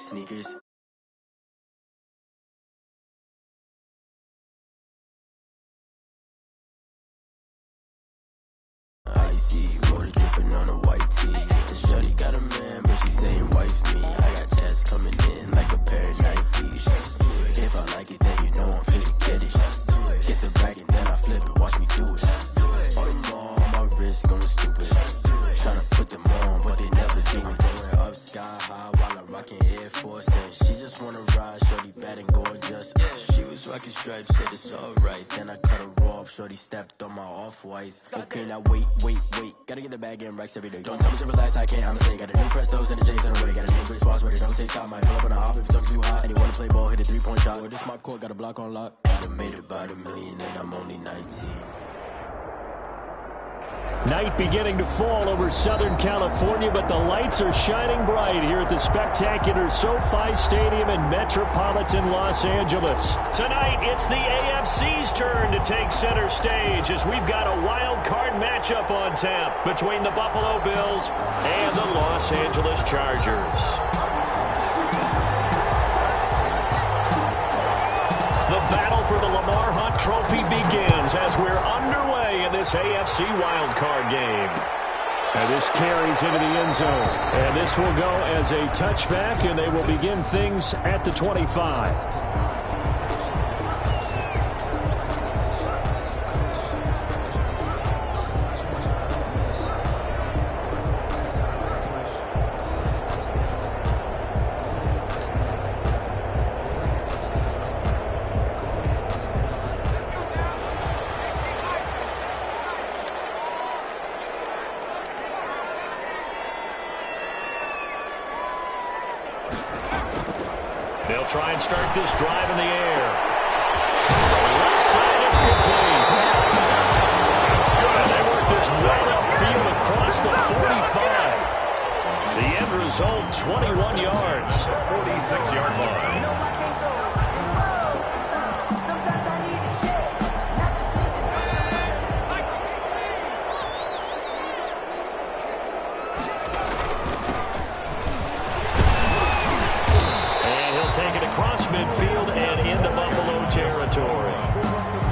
sneakers. Icy, water dripping on a white tee. The shorty got a man, but she saying wife me. I got checks coming in like a pair of Nikes. If I like it, then you know I'm finna get it. Get the bag and then I flip it, watch me do it. All them all on my wrist going stupid. Tryna put them on, but they never do it. Going up sky high while I'm rocking Air Force. And she just wanna ride, shorty bad and gorgeous. She was rocking stripes, said it's alright. Then I cut her off, shorty stepped on my off-whites. Okay, now wait. Gotta get the bag and racks every day. Don't tell me to relax, I can't, I'ma say. Got a new Prestos and the J's in the way. Got a new Chris Foss, but it don't take time. Might pull up on a hop if it's too hot. And you wanna play ball, hit a 3-point shot. Or this my court, got a block on lock. I made about $1 million and I'm only 19. Night beginning to fall over Southern California, but the lights are shining bright here at the spectacular SoFi Stadium in metropolitan Los Angeles. Tonight, it's the AFC's turn to take center stage as we've got a wild card matchup on tap between the Buffalo Bills and the Los Angeles Chargers. The battle for the Lamar Hunt Trophy begins as we're underway in this AFC wildcard game. And this carries into the end zone. And this will go as a touchback, and they will begin things at the 25. They'll try and start this drive in the air. Left side, it's complete. And they work this right upfield across the 45. The end result, 21 yards. 46-yard line. Take it across midfield and into Buffalo territory.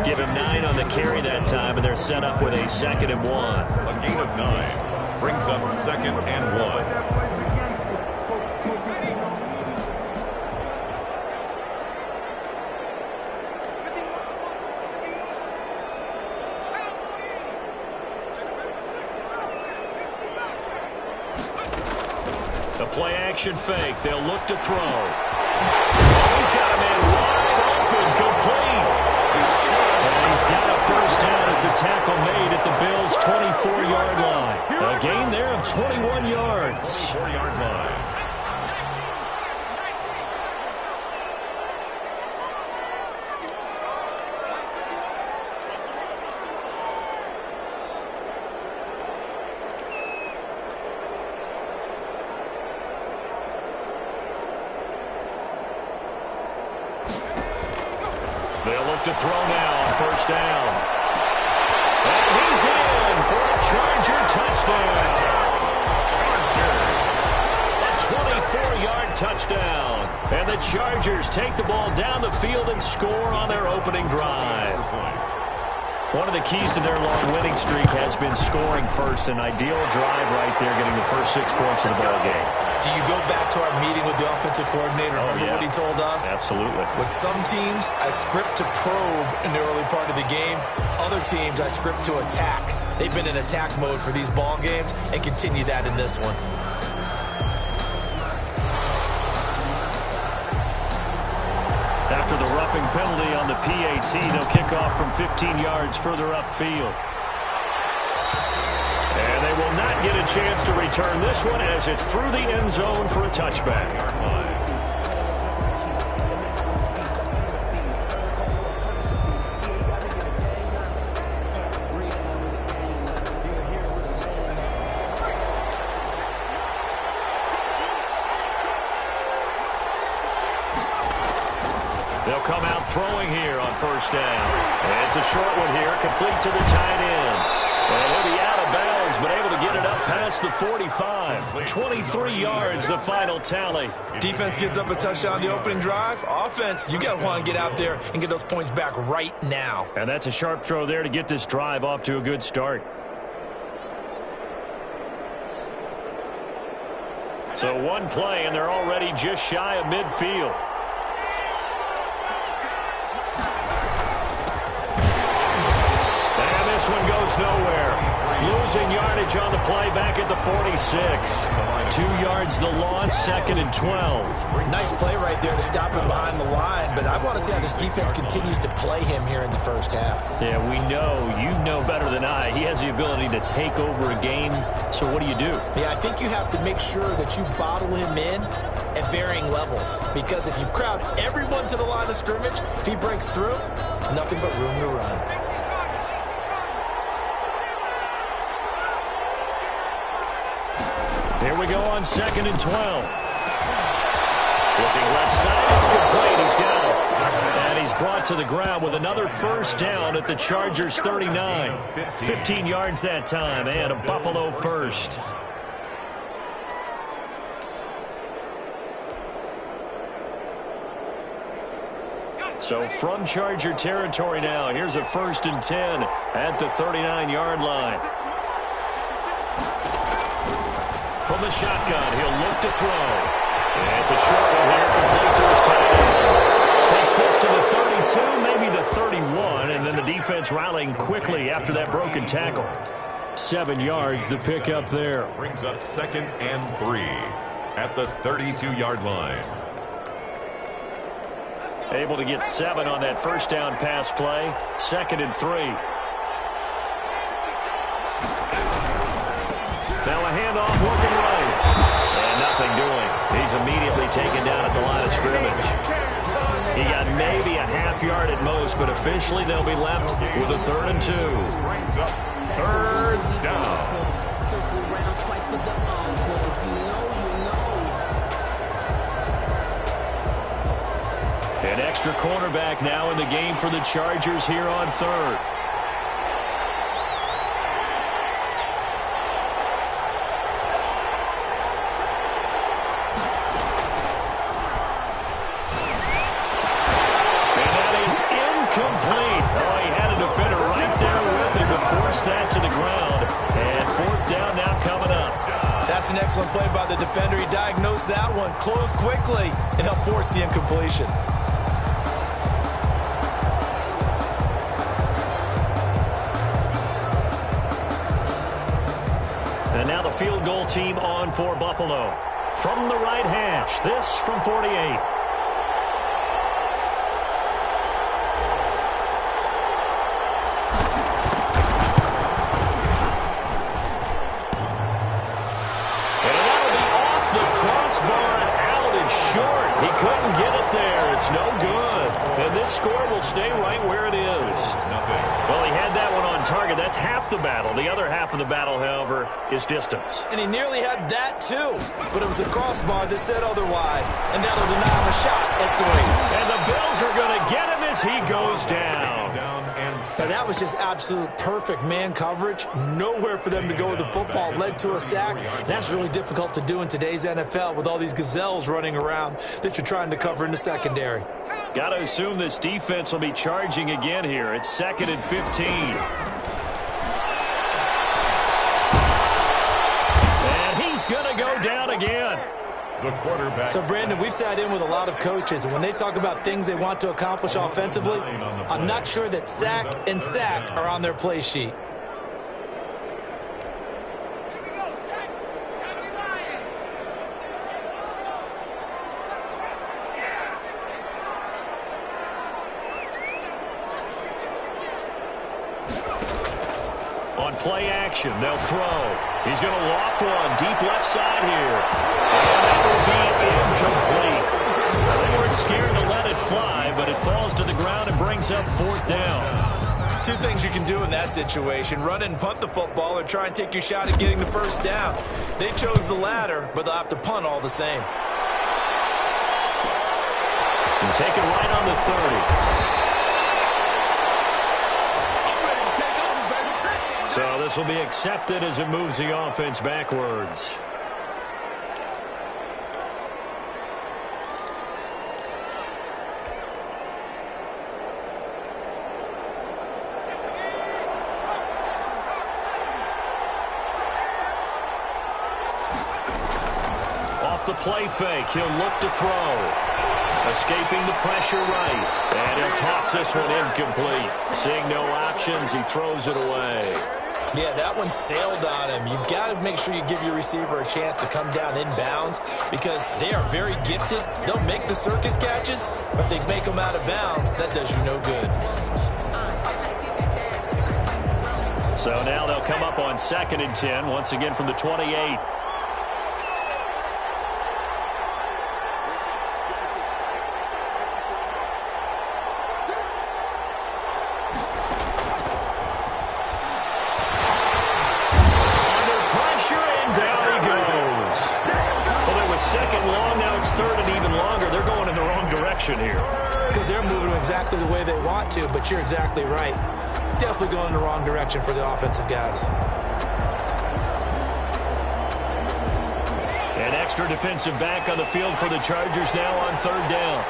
Give him 9 on the carry that time, and they're set up with a 2nd and 1. A gain of 9 brings up 2nd and 1. The play action fake. They'll look to throw. He's got a man wide open, complete. And he's got a first down as the tackle made at the Bills' 24-yard line. A gain there of 21 yards. 24-yard line. They'll look to throw now, first down. And he's in for a Charger touchdown. A 24-yard touchdown. And the Chargers take the ball down the field and score on their opening drive. One of the keys to their long winning streak has been scoring first. An ideal drive right there, getting the first 6 points of the ball game. Do you go back to our meeting with the offensive coordinator? Remember what he told us? Absolutely. With some teams, I script to probe in the early part of the game. Other teams, I script to attack. They've been in attack mode for these ball games and continue that in this one. After the roughing penalty on the PAT, they'll kick off from 15 yards further upfield. And they will not get a chance to return this one as it's through the end zone for a touchback. They'll come out throwing here on first down. And it's a short one here, complete to the tight end. And he'll be out of bounds yards, but able to get it up past the 45. 23 yards, the final tally. Defense gives up a touchdown on the opening drive. Offense, you got to want to get out there and get those points back right now. And that's a sharp throw there to get this drive off to a good start. So one play, and they're already just shy of midfield. And this one goes nowhere. Losing yardage on the play back at the 46. 2 yards the loss, 2nd and 12. Nice play right there to stop him behind the line, but I want to see how this defense continues to play him here in the first half. Yeah, we know. You know better than I. He has the ability to take over a game, so what do you do? Yeah, I think you have to make sure that you bottle him in at varying levels, because if you crowd everyone to the line of scrimmage, if he breaks through, there's nothing but room to run. Here we go on 2nd and 12. Looking left side, it's complete. He's got it. And he's brought to the ground with another first down at the Chargers' 39. 15 yards that time, and a Buffalo first. So from Charger territory now, here's a 1st and 10 at the 39-yard line. From the shotgun, he'll look to throw. And it's a short one here, complete to his tight end. Takes this to the 32, maybe the 31, and then the defense rallying quickly after that broken tackle. 7 yards, the pick up there. Brings up 2nd and 3 at the 32-yard line. Able to get 7 on that first down pass play. 2nd and 3. Now a handoff working right. And nothing doing. He's immediately taken down at the line of scrimmage. He got maybe a half yard at most, but officially they'll be left with a 3rd and 2. Brings up 3rd down. An extra cornerback now in the game for the Chargers here on 3rd. That's an excellent play by the defender. He diagnosed that one, closed quickly, and helped force the incompletion. And now the field goal team on for Buffalo. From the right hash, this from 48. He couldn't get it there. It's no good. And this score will stay right where it is. Well, he had that one on target. That's half the battle. The other half of the battle, however, is distance. And he nearly had that, too. But it was the crossbar that said otherwise. And that'll deny him a shot at 3. And the Bills are going to get him as he goes down. Now, that was just absolute perfect man coverage. Nowhere for them to go with the football. Led to a sack. That's really difficult to do in today's NFL with all these gazelles running around that you're trying to cover in the secondary. Got to assume this defense will be charging again here. It's 2nd and 15. And he's going to go down again. The quarterback. So, Brandon, we've sat in with a lot of coaches, and when they talk about things they want to accomplish offensively, I'm not sure that sack and sack are on their play sheet. On play action, they'll throw. He's going to loft one deep left side here. And that will be incomplete. Now, they weren't scared to let it fly, but it falls to the ground and brings up 4th down. 2 things you can do in that situation: run and punt the football, or try and take your shot at getting the first down. They chose the latter, but they'll have to punt all the same. And take it right on the 30. So this will be accepted as it moves the offense backwards. Off the play fake, he'll look to throw. Escaping the pressure right. And he'll toss this one incomplete. Seeing no options, he throws it away. Yeah, that one sailed on him. You've got to make sure you give your receiver a chance to come down inbounds because they are very gifted. They'll make the circus catches, but they make them out of bounds. That does you no good. So now they'll come up on 2nd and 10, once again from the 28. Here because they're moving exactly the way they want to, but you're exactly right. Definitely going in the wrong direction for the offensive guys. An extra defensive back on the field for the Chargers now on 3rd down.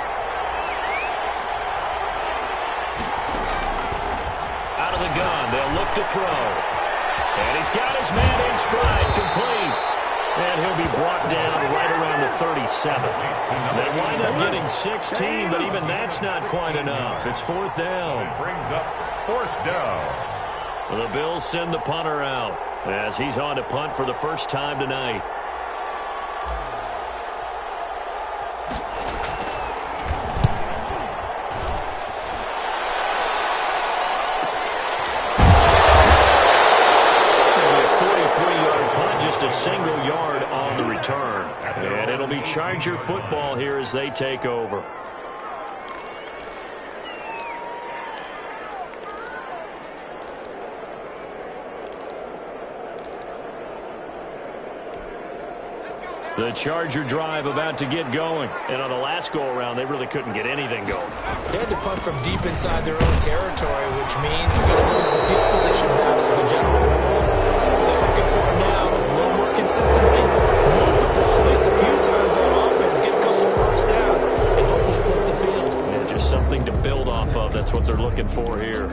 Out of the gun, they'll look to throw. And he's got his man in stride, complete. And he'll be brought down right around the 37. They wind up getting 16, but even that's not quite enough. It's 4th down. It brings up 4th down. The Bills send the punter out as he's on to punt for the first time tonight. A single yard on the return. And it'll be Charger football here as they take over. The Charger drive about to get going. And on the last go-around, they really couldn't get anything going. They had to punt from deep inside their own territory, which means you're going to lose the field position battle as a general rule. They're looking for now is a little more consistency. Move the ball at least a few times on offense, get a couple of first downs, and hopefully flip the field. Yeah, just something to build off of. That's what they're looking for here.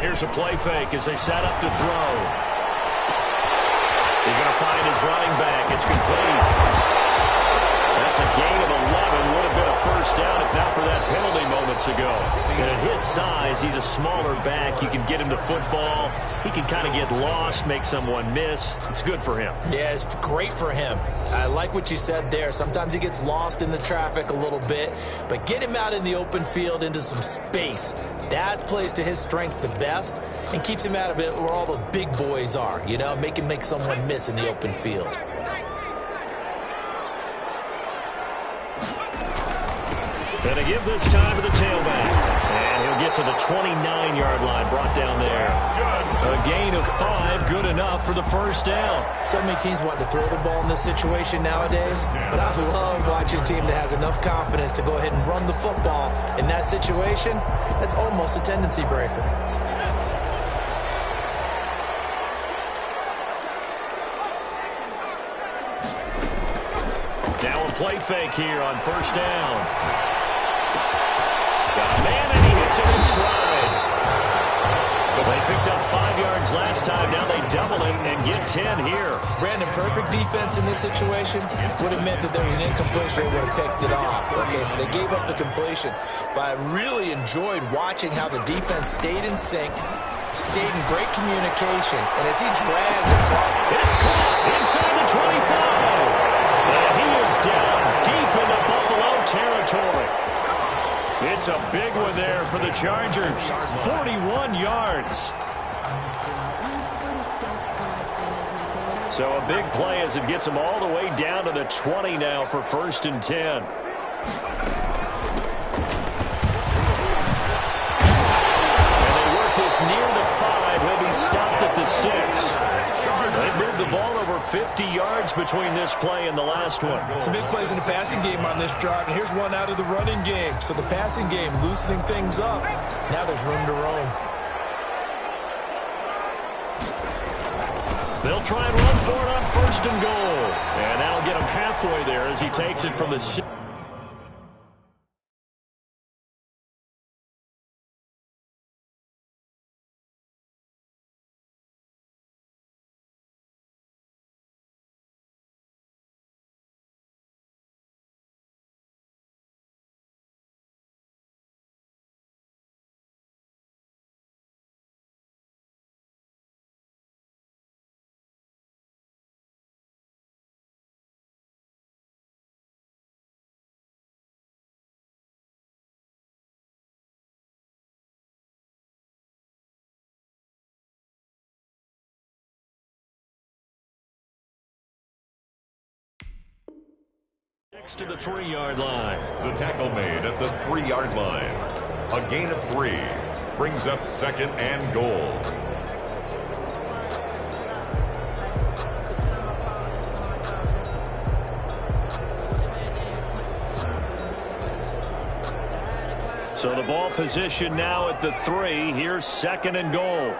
Here's a play fake as they set up to throw. He's going to find his running back. It's complete. That's a gain of 11. Would have been a first down if not for that penalty moments ago. And at his size, he's a smaller back. You can get him to football. He can kind of get lost, make someone miss. It's good for him. Yeah, it's great for him. I like what you said there. Sometimes he gets lost in the traffic a little bit, but get him out in the open field into some space. That plays to his strengths the best and keeps him out of it where all the big boys are, you know, make someone miss in the open field. Going to give this time to the tailback. And he'll get to the 29-yard line, brought down there. A gain of 5, good enough for the first down. So many teams want to throw the ball in this situation nowadays, but I love watching a team that has enough confidence to go ahead and run the football. In that situation, that's almost a tendency breaker. Now a play fake here on first down. Got a man, and he hits it in stride. They picked up 5 yards last time. Now they double it and get 10 here. Brandon, perfect defense in this situation would have meant that there was an incompletion. They would have picked it off. Okay, so they gave up the completion. But I really enjoyed watching how the defense stayed in sync, stayed in great communication, and as he dragged across. It's caught inside the 25. And he is down deep into Buffalo territory. It's a big one there for the Chargers. 41 yards. So a big play as it gets them all the way down to the 20 now for 1st and 10. And they work this near the 5. He'll be stopped at the 6. They've moved the ball over 50 yards between this play and the last one. Some big plays in the passing game on this drive, and here's one out of the running game. So the passing game loosening things up. Now there's room to roam. They'll try and run for it on 1st and goal. And that'll get him halfway there as he takes it from the 6. Next to the 3-yard line. The tackle made at the 3-yard line. A gain of 3 brings up 2nd and goal. So the ball position now at the 3. Here's 2nd and goal.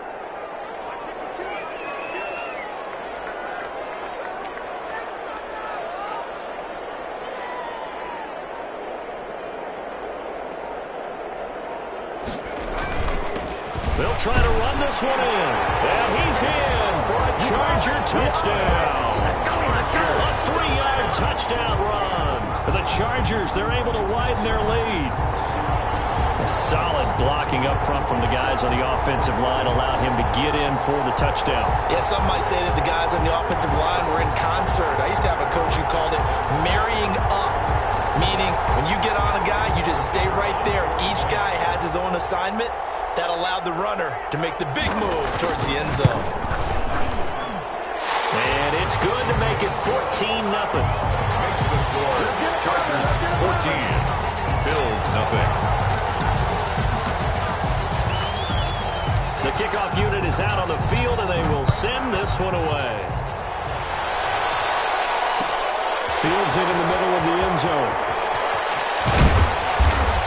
They'll try to run this one in. And he's in for a Charger touchdown. A 3-yard touchdown run. For the Chargers, they're able to widen their lead. A solid blocking up front from the guys on the offensive line allowed him to get in for the touchdown. Yeah, some might say that the guys on the offensive line were in concert. I used to have a coach who called it marrying up, meaning when you get on a guy, you just stay right there. Each guy has his own assignment. That allowed the runner to make the big move towards the end zone. And it's good to make it 14-0. Makes the score. Chargers 14. Bills nothing. The kickoff unit is out on the field, and they will send this one away. Fields it in the middle of the end zone.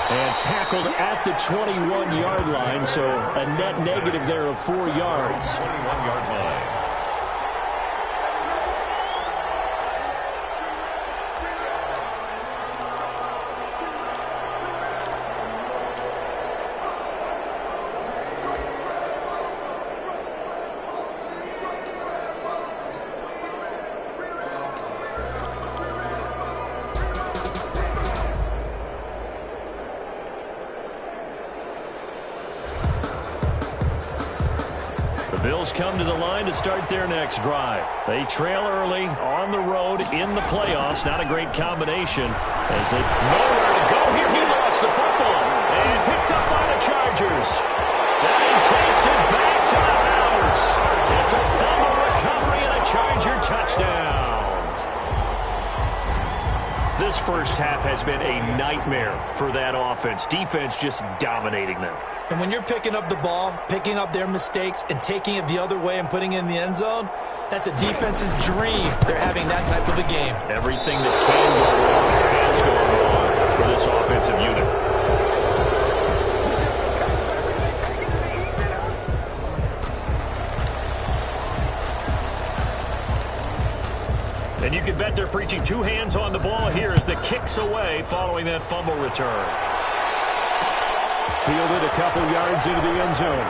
And tackled at the 21-yard line, so a net negative there of 4 yards. 21-yard line. Bills come to the line to start their next drive. They trail early on the road in the playoffs. Not a great combination. As it nowhere to go here. He lost the football and picked up by the Chargers. And he takes it back to the house. It's a fumble recovery and a Charger touchdown. This first half has been a nightmare for that offense. Defense just dominating them. And when you're picking up the ball, picking up their mistakes, and taking it the other way and putting it in the end zone, that's a defense's dream. They're having that type of a game. Everything that can go wrong has gone wrong for this offensive unit. And you can bet they're preaching 2 hands on the ball here as the kick's away following that fumble return. Fielded a couple yards into the end zone.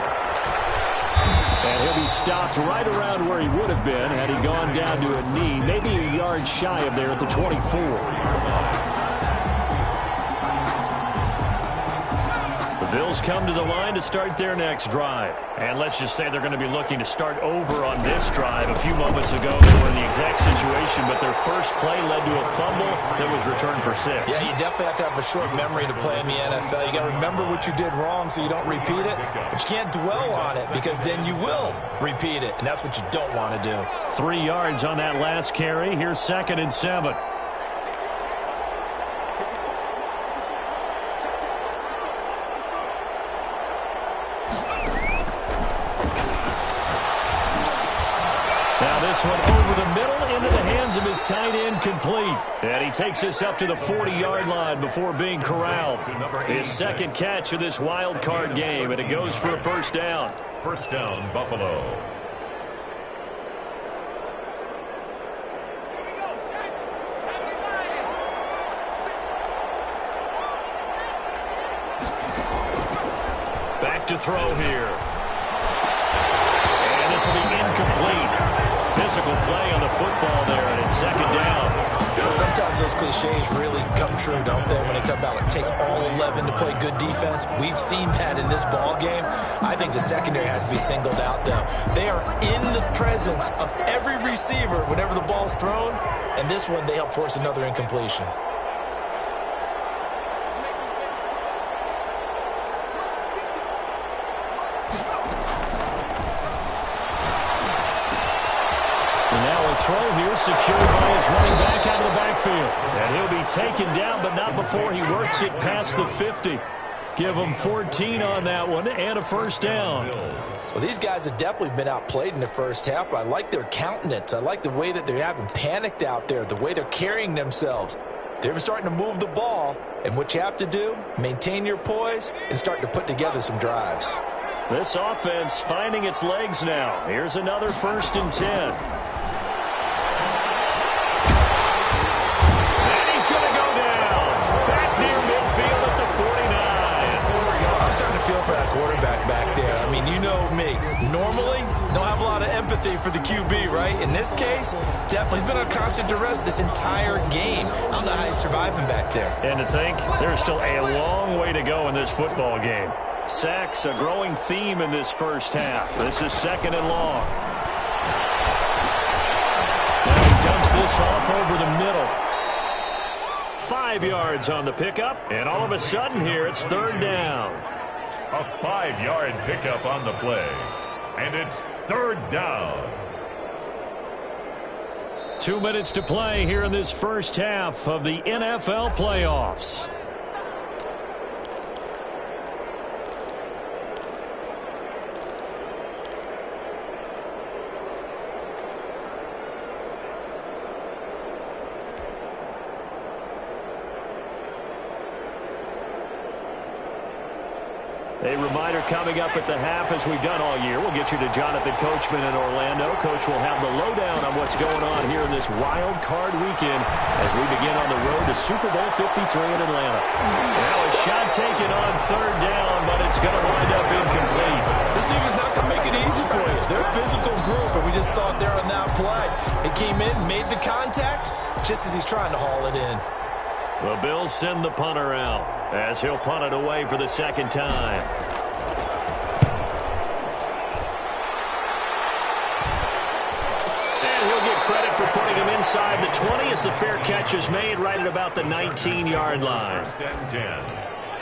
And he'll be stopped right around where he would have been had he gone down to a knee, maybe a yard shy of there at the 24. The Bills come to the line to start their next drive. And let's just say they're going to be looking to start over on this drive. A few moments ago, they were in the exact situation, but their first play led to a fumble that was returned for 6. Yeah, you definitely have to have a short memory to play in the NFL. You got to remember what you did wrong so you don't repeat it, but you can't dwell on it because then you will repeat it, and that's what you don't want to do. 3 yards on that last carry. Here's 2nd and 7. this one over the middle into the hands of his tight end, complete. And he takes us up to the 40-yard line before being corralled. His second catch of this wild card game, and it goes for a first down. First down, Buffalo. Back to throw here. And this will be incomplete. Physical play on the football there, and it's second down. Sometimes those cliches really come true, don't they? When they talk about it takes all 11 to play good defense. We've seen that in this ball game. I think the secondary has to be singled out, though. They are in the presence of every receiver whenever the ball's thrown, and this one they help force another incompletion. Throw here secured by his running back out of the backfield. And he'll be taken down, but not before he works it past the 50. Give him 14 on that one and a first down. Well, these guys have definitely been outplayed in the first half. I like their countenance. I like the way that they haven't panicked out there, the way they're carrying themselves. They're starting to move the ball, and what you have to do, maintain your poise and start to put together some drives. This offense finding its legs now. Here's another 1st and 10. Feel for that quarterback back there. I mean, you know me. Normally, don't have a lot of empathy for the QB, right? In this case, definitely. He's been on constant duress this entire game. I don't know how he's surviving back there. And to think, there's still a long way to go in this football game. Sacks, a growing theme in this first half. This is second and long. Now he dumps this off over the middle. 5 yards on the pickup, and all of a sudden here, it's third down. A 5-yard pickup on the play. And it's third down. 2 minutes to play here in this first half of the NFL playoffs. A reminder coming up at the half, as we've done all year. We'll get you to Jonathan Coachman in Orlando. Coach will have the lowdown on what's going on here in this wild card weekend as we begin on the road to Super Bowl 53 in Atlanta. Now a shot taken on third down, but it's going to wind up incomplete. This team is not going to make it easy for you. They're a physical group, and we just saw it there on that play. He came in, made the contact, just as he's trying to haul it in. The Bills send the punter out as he'll punt it away for the second time. And he'll get credit for putting him inside the 20 as the fair catch is made right at about the 19-yard line. First and 10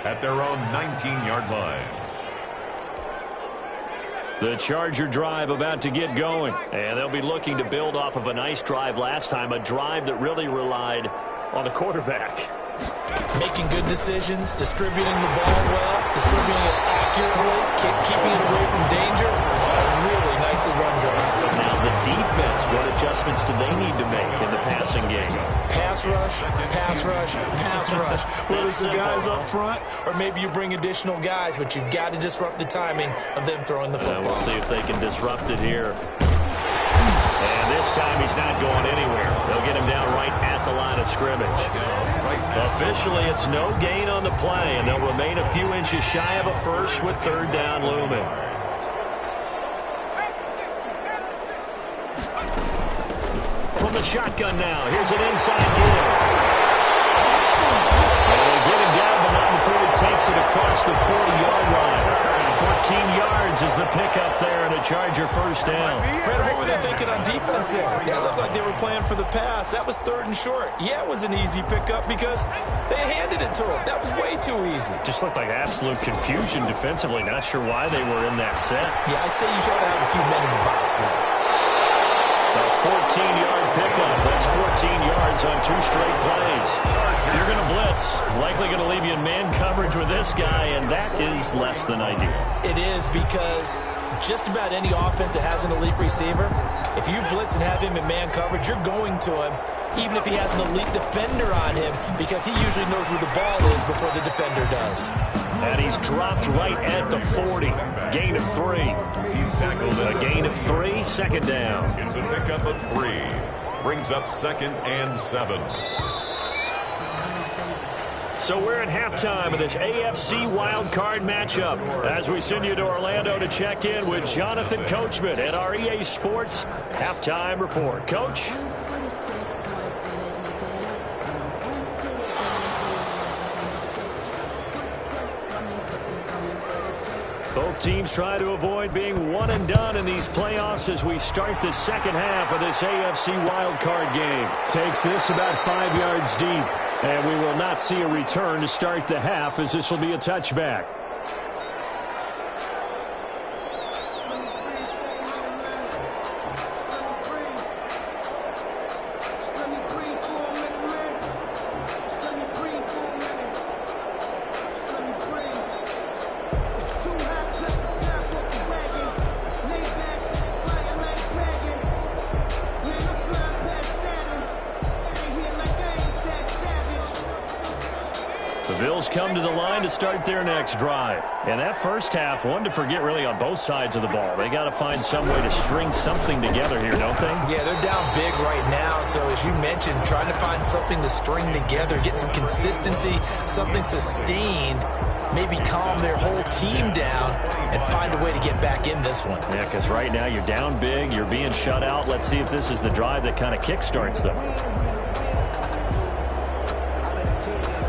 at their own 19-yard line. The Charger drive about to get going. And they'll be looking to build off of a nice drive last time, a drive that really relied on the quarterback. Making good decisions, distributing the ball well, distributing it accurately, keeping it away from danger. A really nicely run drive. Now the defense, what adjustments do they need to make in the passing game? Pass rush, pass rush, pass rush. Whether it's the guys up front or maybe you bring additional guys, but you've got to disrupt the timing of them throwing the football. We'll see if they can disrupt it here. And this time he's not going anywhere. They'll get him down right at the line of scrimmage. Officially, it's no gain on the play, and they'll remain a few inches shy of a first with third down looming. From the shotgun now, here's an inside give. And they get him down, but not before he takes it across the 40-yard line. 14 yards is the pickup there, and a Charger first down. Brandon, what were they thinking on defense there? It looked like they were playing for the pass. That was third and short. Yeah, it was an easy pickup because they handed it to him. That was way too easy. Just looked like absolute confusion defensively. Not sure why they were in that set. Yeah, I'd say you try to have a few men in the box there. A 14-yard pickup. That's 14 yards on 2 straight plays. If you're going to blitz, likely going to leave you in man coverage with this guy, and that is less than ideal. It is, because just about any offense that has an elite receiver, if you blitz and have him in man coverage, you're going to him, even if he has an elite defender on him, because he usually knows where the ball is before the defender does. And he's dropped right at the 40. Gain of 3. He's tackled A gain of 3, second down. It's a pickup of 3. Brings up 2nd and 7. So we're at halftime of this AFC wildcard matchup as we send you to Orlando to check in with Jonathan Coachman at our EA Sports Halftime Report. Coach? Both teams try to avoid being one and done in these playoffs as we start the second half of this AFC wildcard game. Takes this about 5 yards deep, and we will not see a return to start the half as this will be a touchback. Come to the line to start their next drive. And that first half, one to forget really on both sides of the ball. They got to find some way to string something together here, don't they? Yeah, they're down big right now. So as you mentioned, trying to find something to string together, get some consistency, something sustained, maybe calm their whole team down and find a way to get back in this one. Yeah, because right now you're down big, you're being shut out. Let's see if this is the drive that kind of kickstarts them.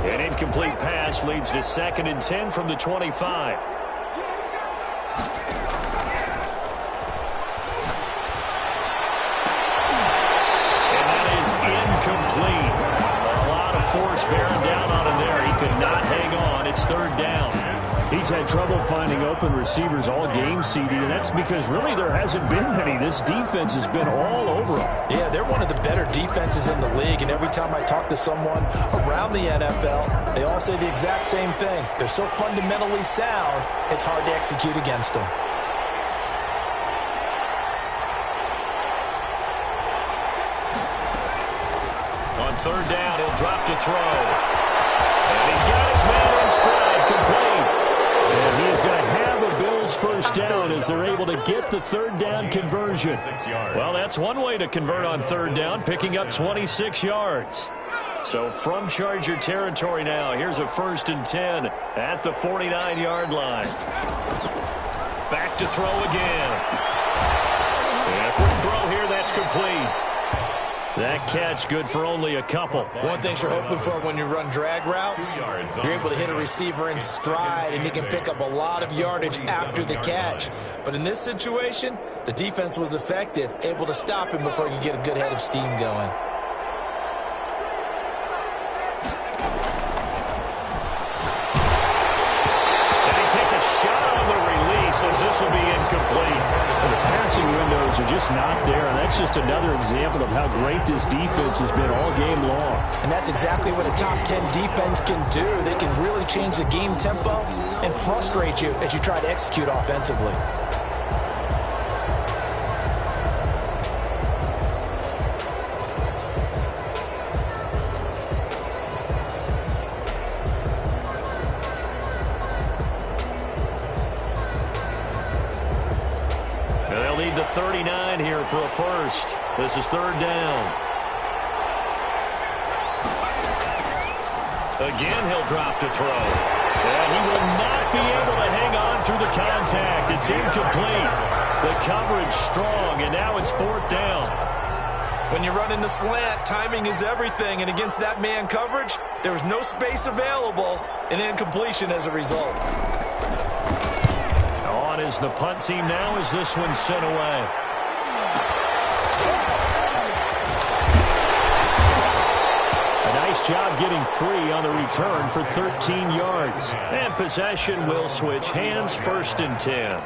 An incomplete pass leads to 2nd and 10 from the 25. And that is incomplete. A lot of force bearing down on him there. He could not hang on. It's 3rd down. He's had trouble finding open receivers all game, CD, and that's because really there hasn't been many. This defense has been all over him. Yeah, they're one of the better defenses in the league, and every time I talk to someone around the NFL, they all say the exact same thing. They're so fundamentally sound, it's hard to execute against them. On 3rd down, he'll drop to throw. And he's got his man in stride, complete. And he is going to have a Bills first down as they're able to get the 3rd down conversion. Well, that's one way to convert on 3rd down, picking up 26 yards. So from Charger territory now, here's a 1st and 10 at the 49-yard line. Back to throw again. And a quick throw here, that's complete. That catch good for only a couple. One thing you're hoping for when you run drag routes, you're able to hit a receiver in stride, and he can pick up a lot of yardage after the catch. But in this situation, the defense was effective, able to stop him before he could get a good head of steam going. And he takes a shot on the release as this will be incomplete. And the passing windows are just not there, and that's just another example of how great this defense has been all game long. And that's exactly what a top 10 defense can do. They can really change the game tempo and frustrate you as you try to execute offensively. They'll need the 39 here for a first. This is 3rd down. Again, he'll drop to throw. And he will not be able to hang on through the contact. It's incomplete. The coverage strong, and now it's 4th down. When you run in the slant, timing is everything, and against that man coverage, there was no space available, and incompletion as a result. On is the punt team now as this one's sent away. A nice job getting free on the return for 13 yards. And possession will switch hands, 1st and 10.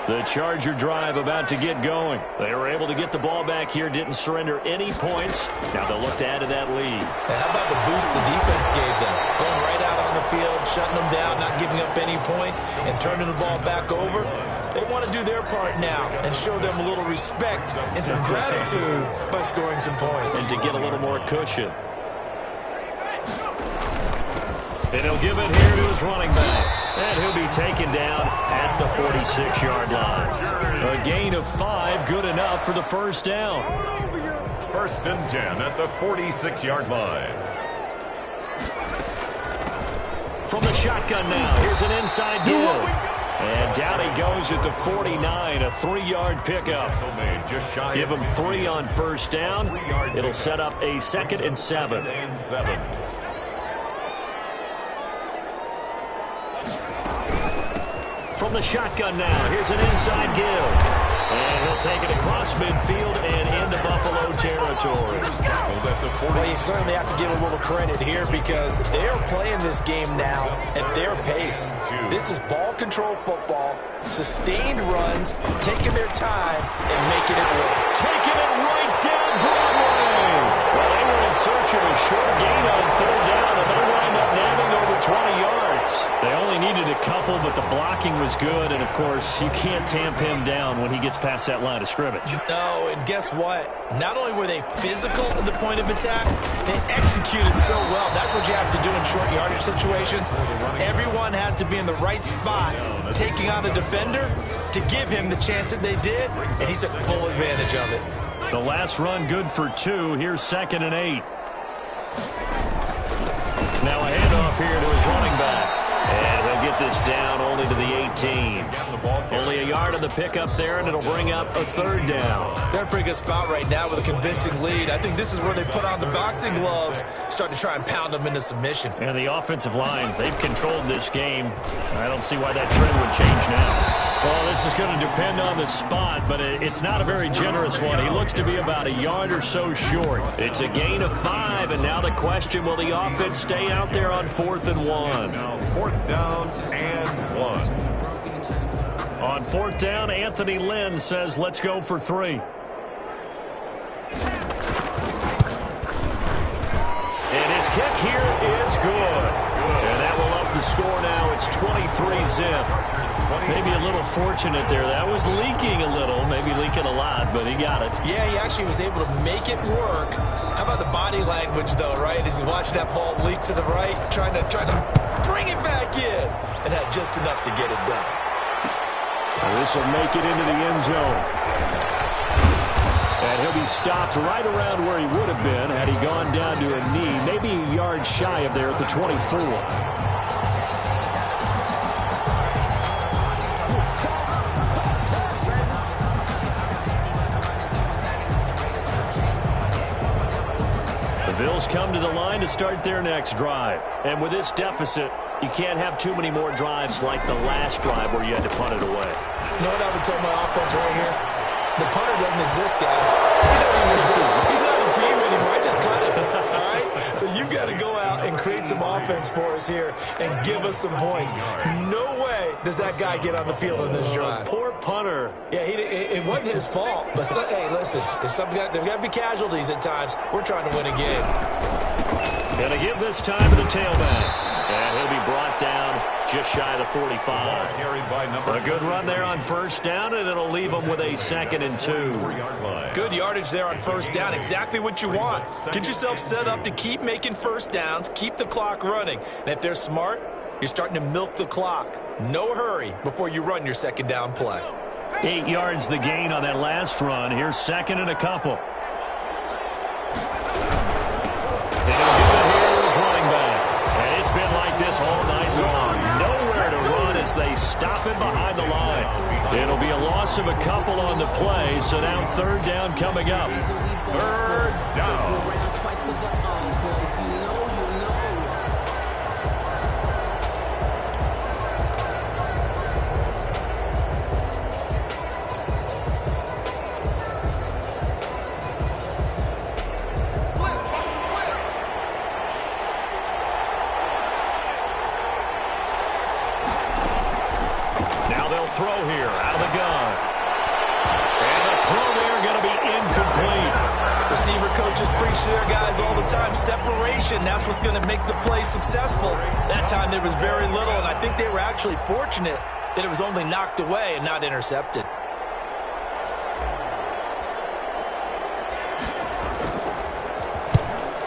The Charger drive about to get going. They were able to get the ball back here, didn't surrender any points. Now they'll look to add to that lead. And how about the boost the defense gave them? Going right out on the field, shutting them down, not giving up any points, and turning the ball back over. They want to do their part now and show them a little respect and some gratitude by scoring some points. And to get a little more cushion. And he'll give it here to his running back. And he'll be taken down at the 46-yard line. A gain of 5, good enough for the first down. 1st and 10 at the 46-yard line. From the shotgun now, here's an inside give. And down he goes at the 49, a 3-yard pickup. Give him 3 on first down. It'll set up a 2nd and 7. From the shotgun now, here's an inside give. And he'll take it across midfield and into Buffalo territory. Well, you certainly have to give a little credit here because they're playing this game now at their pace. This is ball control football, sustained runs, taking their time and making it work. Taking it right down Broadway. Well, they were in search of a short gain on 3rd down, and they wind up nabbing over 20 yards. They only needed a couple, but the blocking was good, and of course, you can't tamp him down when he gets past that line of scrimmage. No, and guess what? Not only were they physical at the point of attack, they executed so well. That's what you have to do in short yardage situations. Everyone has to be in the right spot, taking on a defender to give him the chance that they did, and he took full advantage of it. The last run good for 2. Here's 2nd and 8. Now a handoff here to his running back. And he'll get this down only to the 18. Only a yard on the pickup there, and it'll bring up a 3rd down. They're in a pretty good spot right now with a convincing lead. I think this is where they put on the boxing gloves, start to try and pound them into submission. And the offensive line, they've controlled this game. I don't see why that trend would change now. Well, this is going to depend on the spot, but it's not a very generous one. He looks to be about a yard or so short. It's a gain of 5, and now the question, will the offense stay out there on 4th and 1? 4th down and 1. On 4th down, Anthony Lynn says, let's go for 3. And his kick here is good. And that will up the score now. It's 23-zip. Maybe a little fortunate there. That was leaking a little, maybe leaking a lot, but he got it. Yeah, he actually was able to make it work. How about the body language, though, right? As he watched that ball leak to the right, trying to bring it back in, and had just enough to get it done. Well, this will make it into the end zone. And he'll be stopped right around where he would have been had he gone down to a knee, maybe a yard shy of there at the 24. The Bills come to the line to start their next drive. And with this deficit, you can't have too many more drives like the last drive where you had to punt it away. You know what I would tell my offense right here? The punter doesn't exist, guys. He doesn't even exist. He's not a team anymore. I just cut him. All right? So you've got to go out and create some offense for us here and give us some points. No way does that guy get on the field on this drive. Poor punter. Yeah, it wasn't his fault. But, hey, listen, there's got to be casualties at times. We're trying to win a game. Going to give this time to the tailback. And he'll be brought down just shy of the 45. A good run there on first down, and it'll leave him with a 2nd and 2. Good yardage there on first down. Exactly what you want. Get yourself set up to keep making first downs, keep the clock running. And if they're smart, you're starting to milk the clock. No hurry before you run your 2nd down play. 8 yards the gain on that last run. Here's 2nd and a couple. And he'll give it here to his running back. And it's been like this all night long. Nowhere to run as they stop him behind the line. It'll be a loss of a couple on the play, so now 3rd down coming up. 3rd down. throw here out of the gun. And the throw there going to be incomplete. Receiver coaches preach to their guys all the time. Separation, that's what's going to make the play successful. That time there was very little, and I think they were actually fortunate that it was only knocked away and not intercepted.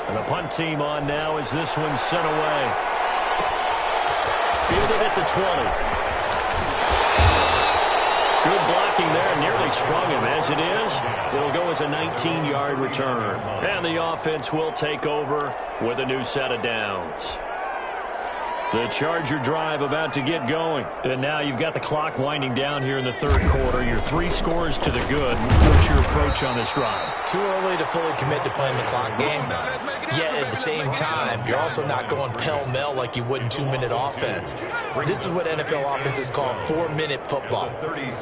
And the punt team on now as this one's sent away. Fielded at the 20. Good blocking there, nearly sprung him. As it is, it'll go as a 19-yard return. And the offense will take over with a new set of downs. The Charger drive about to get going. And now you've got the clock winding down here in the third quarter. Your 3 scores to the good. What's your approach on this drive? Too early to fully commit to playing the clock game. Yet at the same time, you're also not going pell-mell like you would in 2-minute offense. This is what NFL offenses call 4-minute football.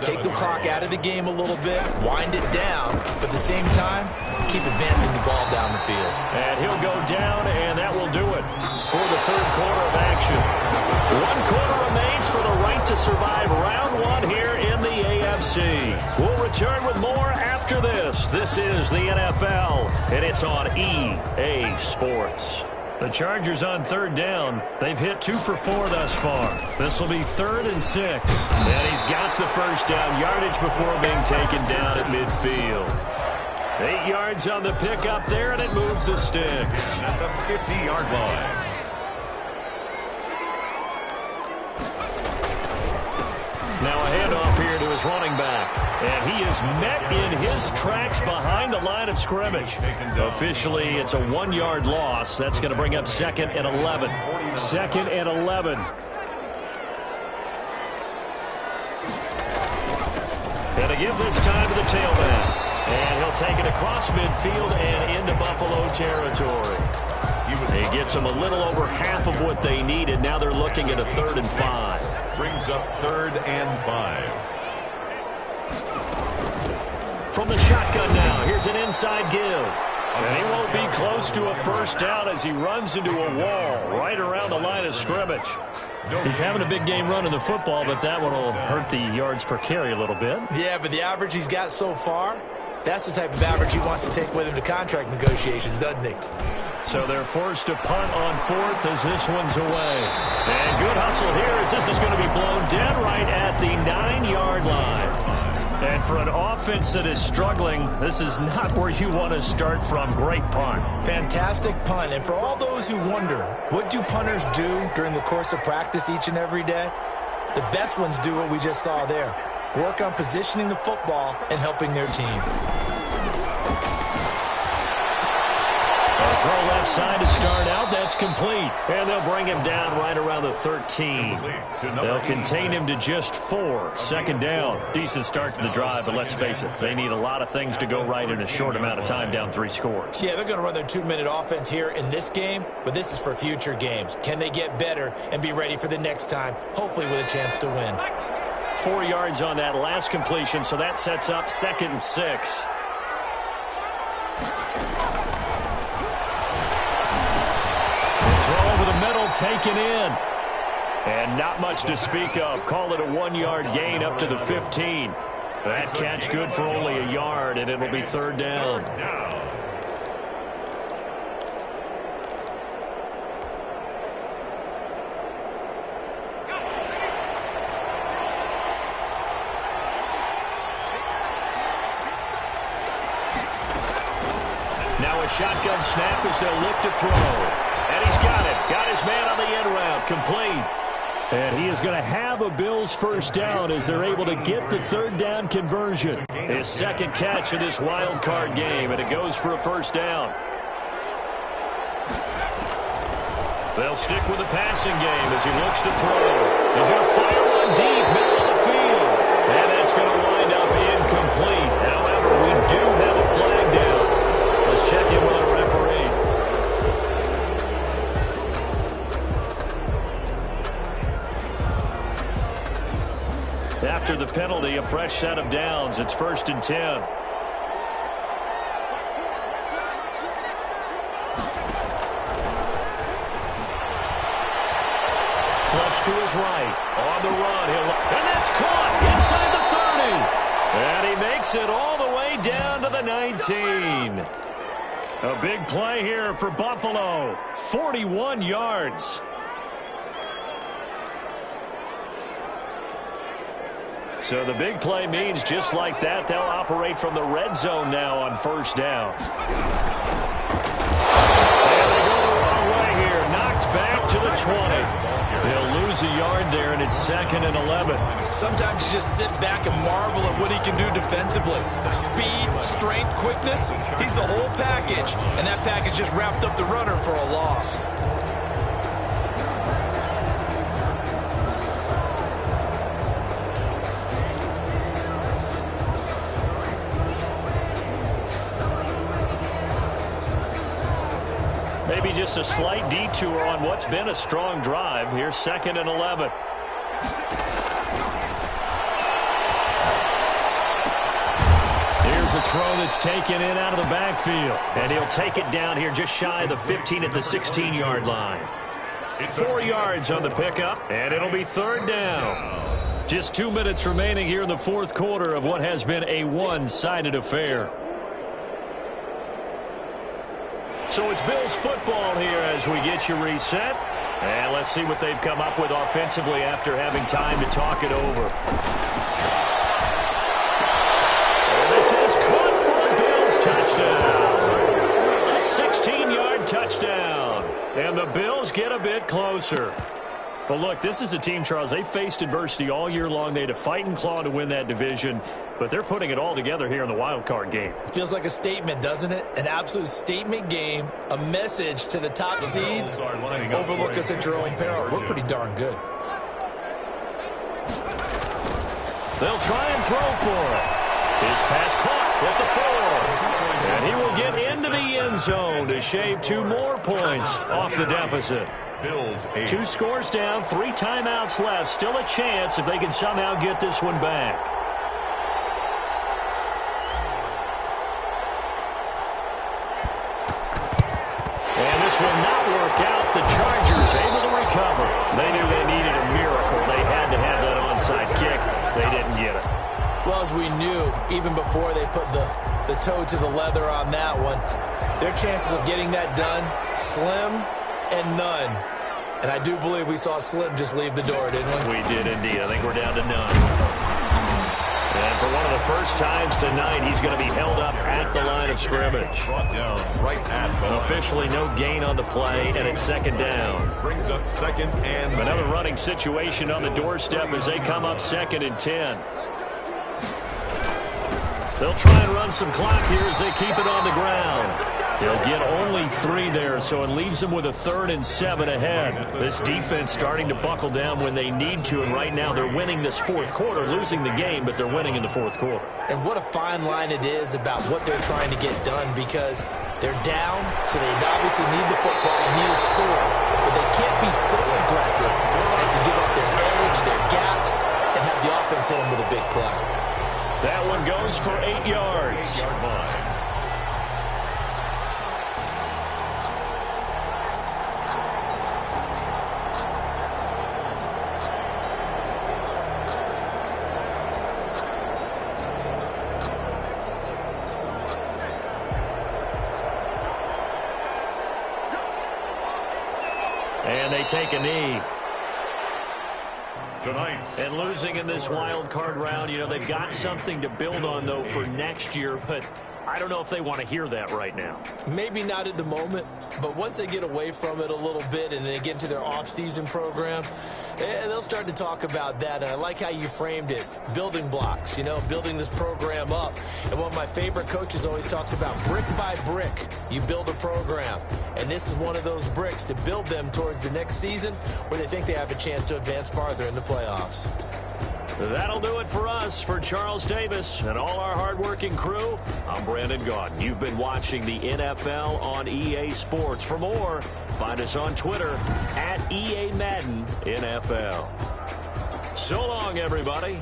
Take the clock out of the game a little bit, wind it down, but at the same time, keep advancing the ball down the field. And he'll go down, and that will do it for the third quarter of action. 1 quarter remains for the right to survive round 1 here in the AFC. We'll return with more after this. This is the NFL, and it's on EA Sports. The Chargers on third down. They've hit 2 for 4 thus far. This will be 3rd and 6. And he's got the first down yardage before being taken down at midfield. 8 yards on the pickup there, and it moves the sticks. At the 50-yard line. Now a handoff here to his running back. And he is met in his tracks behind the line of scrimmage. Officially, it's a 1-yard loss. That's going to bring up 2nd and 11. 2nd and 11. And to give this time to the tailback. And he'll take it across midfield and into Buffalo territory. He gets them a little over half of what they needed. Now they're looking at a 3rd and 5. Brings up 3rd and 5. From the shotgun now, here's an inside give. And he won't be close to a first down as he runs into a wall right around the line of scrimmage. He's having a big game running the football, but that one will hurt the yards per carry a little bit. Yeah, but the average he's got so far, that's the type of average he wants to take with him to contract negotiations, doesn't he? So they're forced to punt on 4th as this one's away. And good hustle here as this is going to be blown dead right at the 9-yard line. And for an offense that is struggling, this is not where you want to start from. Great punt. Fantastic punt. And for all those who wonder, what do punters do during the course of practice each and every day? The best ones do what we just saw there. Work on positioning the football and helping their team. Throw left side to start out. That's complete. And they'll bring him down right around the 13. They'll contain him to just 4. 2nd down. Decent start to the drive, but let's face it, they need a lot of things to go right in a short amount of time, down 3 scores. Yeah, they're going to run their 2-minute offense here in this game, but this is for future games. Can they get better and be ready for the next time, hopefully with a chance to win? 4 yards on that last completion, so that sets up 2nd and 6. Taken in. And not much to speak of. Call it a 1-yard gain up to the 15. That catch good for only a yard, and it'll be 3rd down. Now a shotgun snap as they'll look to throw. And he's got it. Got his man on the end route. Complete. And he is going to have a Bills first down as they're able to get the 3rd down conversion. His 2nd catch in this wild card game, and it goes for a first down. They'll stick with the passing game as he looks to throw. He's going to fire one deep, middle of the field. And that's going to wind up incomplete. However, we do have a flag down. Let's check in with our referee. After the penalty, a fresh set of downs. It's 1st and 10. Flush to his right. On the run. And that's caught. gets it all the way down to the 19. A big play here for Buffalo. 41 yards. So the big play means just like that, they'll operate from the red zone now on first down. And they go the wrong way here. Knocked back to the 20. They'll lose a yard there, and it's 2nd and 11. Sometimes you just sit back and marvel at what he can do defensively. Speed, strength, quickness. He's the whole package. And that package just wrapped up the runner for a loss. Maybe just a slight detour on what's been a strong drive. Here's 2nd and 11. Here's a throw that's taken in out of the backfield. And he'll take it down here just shy of the 15 at the 16-yard line. 4 yards on the pickup, and it'll be 3rd down. Just 2 minutes remaining here in the 4th quarter of what has been a one-sided affair. So it's Bills football here as we get you reset. And let's see what they've come up with offensively after having time to talk it over. And this is caught for a Bills touchdown. A 16-yard touchdown. And the Bills get a bit closer. But look, this is a team, Charles, they faced adversity all year long. They had to fight and claw to win that division, but they're putting it all together here in the wild card game. Feels like a statement, doesn't it? An absolute statement game, a message to the top seeds. Overlook us at your own peril. We're pretty darn good. They'll try and throw for it. His pass caught at the 4. And he will get into the end zone to shave 2 more points off the deficit. 2 scores down, 3 timeouts left. Still a chance if they can somehow get this one back. And this will not work out. The Chargers able to recover. They knew they needed a miracle. They had to have that onside kick. They didn't get it. Well, as we knew, even before they put the toe to the leather on that one, their chances of getting that done, slim and none. And I do believe we saw Slim just leave the door, didn't we? We did indeed. I think we're down to none. And for one of the first times tonight, he's going to be held up at the line of scrimmage. Officially no gain on the play, and it's 2nd down. Brings up 2nd and Another running situation on the doorstep as they come up 2nd and 10. They'll try and run some clock here as they keep it on the ground. He'll get only 3 there, so it leaves them with a 3rd and 7 ahead. This defense starting to buckle down when they need to, and right now they're winning this 4th quarter, losing the game, but they're winning in the 4th quarter. And what a fine line it is about what they're trying to get done, because they're down, so they obviously need the football, need a score, but they can't be so aggressive as to give up their edge, their gaps, and have the offense hit them with a big play. That one goes for 8 yards. And they take a knee. Tonight. And losing in this wild card round, you know, they've got something to build on, though, for next year, but I don't know if they want to hear that right now. Maybe not at the moment, but once they get away from it a little bit and they get into their off-season program, they'll start to talk about that. And I like how you framed it, building blocks, you know, building this program up. And one of my favorite coaches always talks about brick by brick, you build a program. And this is one of those bricks to build them towards the next season where they think they have a chance to advance farther in the playoffs. That'll do it for us. For Charles Davis and all our hardworking crew, I'm Brandon Gaudin. You've been watching the NFL on EA Sports. For more, find us on Twitter at EA Madden NFL. So long, everybody.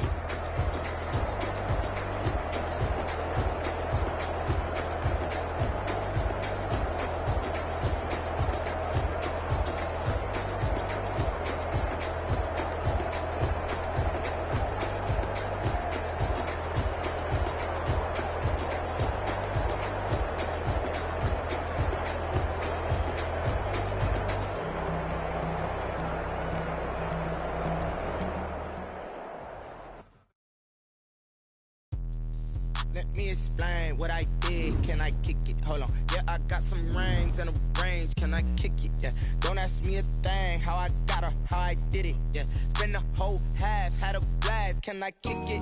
Let me explain what I did. Can I kick it? Hold on. Yeah, I got some rings and a range. Can I kick it? Yeah. Don't ask me a thing. How I got her, how I did it. Yeah. Spend the whole half, had a blast. Can I kick it?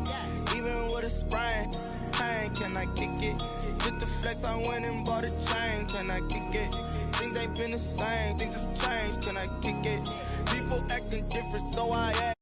Even with a sprain. Hey, can I kick it? Just the flex, I went and bought a chain. Can I kick it? Things ain't been the same. Things have changed. Can I kick it? People acting different, so I act.